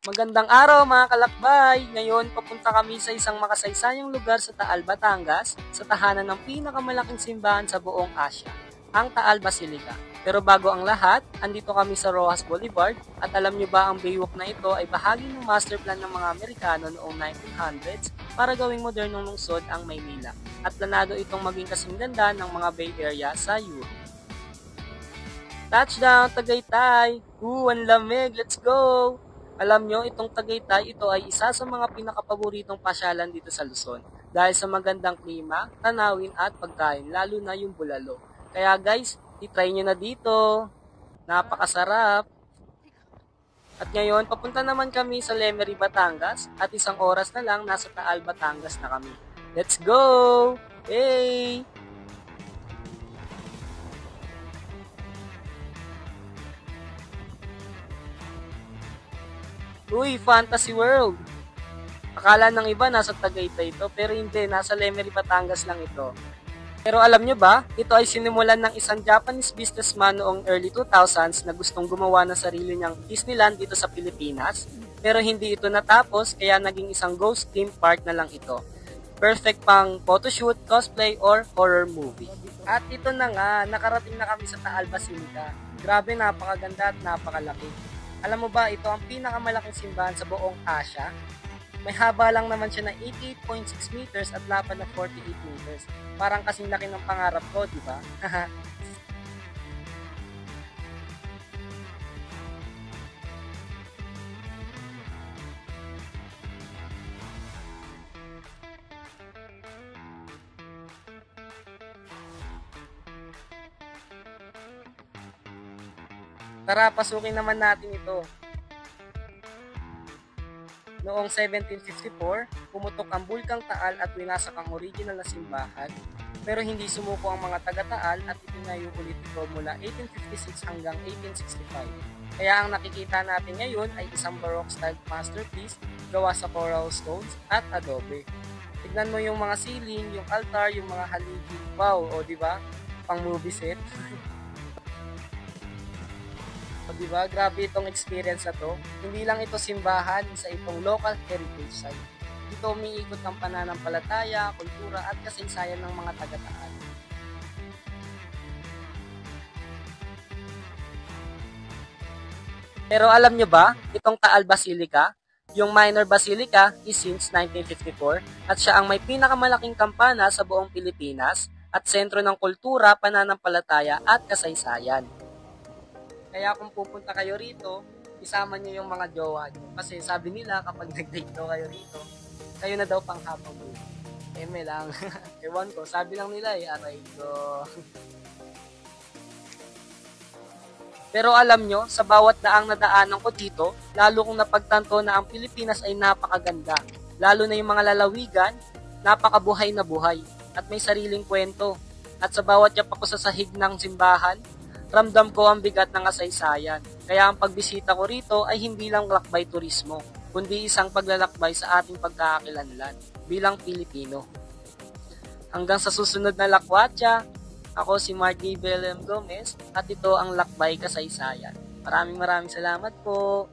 Magandang araw mga kalakbay! Ngayon, papunta kami sa isang makasaysayang lugar sa Taal, Batangas, sa tahanan ng pinakamalaking simbahan sa buong Asia, ang Taal Basilica. Pero bago ang lahat, andito kami sa Roxas Boulevard at alam nyo ba ang baywalk na ito ay bahagi ng master plan ng mga Amerikano noong 1900s para gawing modernong lungsod ang Maynila at planado itong maging kasing ganda ng mga Bay Area sa Europe. Touchdown, Tagaytay! Ang lamig! Let's go! Alam nyo, itong Tagaytay, ito ay isa sa mga pinakapaboritong pasyalan dito sa Luzon dahil sa magandang klima, tanawin at pagkain, lalo na yung bulalo. Kaya guys, itry nyo na dito. Napakasarap. At ngayon, papunta naman kami sa Lemery, Batangas at isang oras na lang nasa Taal, Batangas na kami. Let's go! Hey! Uy, Fantasy World! Akala ng iba nasa Tagaytay ito, pero hindi, nasa Lemery, Batangas lang ito. Pero alam nyo ba, ito ay sinimulan ng isang Japanese businessman noong early 2000s na gustong gumawa ng sarili niyang Disneyland dito sa Pilipinas. Pero hindi ito natapos, kaya naging isang ghost theme park na lang ito. Perfect pang photoshoot, cosplay, or horror movie. At ito na nga, nakarating na kami sa Taal Basilica. Grabe, napakaganda at napakalaki. Alam mo ba, ito ang pinakamalaking simbahan sa buong Asia. May haba lang naman siya na 88.6 meters at lapad na 48 meters. Parang kasing laki ng pangarap ko, di ba? Tara, pasukin naman natin ito. Noong 1754, pumutok ang Bulkang Taal at winasak ang original na simbahan, pero hindi sumuko ang mga taga-Taal at itinayo ulit ito mula 1856 hanggang 1865. Kaya ang nakikita natin ngayon ay isang Baroque-style masterpiece gawa sa coral stones at adobe. Tignan mo yung mga ceiling, yung altar, yung mga haligi. Wow, o diba? Pang movie set. O diba, grabe itong experience na to. Hindi lang ito simbahan, isa itong local heritage site. Dito umiikot ng pananampalataya, kultura at kasaysayan ng mga taga-Taal. Pero alam nyo ba, itong Taal Basilica, yung minor basilica is since 1954 at siya ang may pinakamalaking kampana sa buong Pilipinas at sentro ng kultura, pananampalataya at kasaysayan. Kaya kung pupunta kayo rito, isama nyo yung mga jowa nyo. Kasi sabi nila kapag nag-date daw kayo rito, kayo na daw pang habang buhay. Eme lang. Ewan ko, sabi lang nila aray ko. Pero alam nyo, sa bawat daang nadaanan ko dito, lalo kong napagtanto na ang Pilipinas ay napakaganda. Lalo na yung mga lalawigan, napakabuhay na buhay. At may sariling kwento. At sa bawat yapak ko sa sahig ng simbahan, ramdam ko ang bigat ng kasaysayan. Kaya ang pagbisita ko rito ay hindi lang lakbay turismo, kundi isang paglalakbay sa ating pagkakakilanlan bilang Pilipino. Hanggang sa susunod na lakwatsa, ako si Mark Gabriel M. Gomez at ito ang Lakbay Kasaysayan. Maraming salamat po.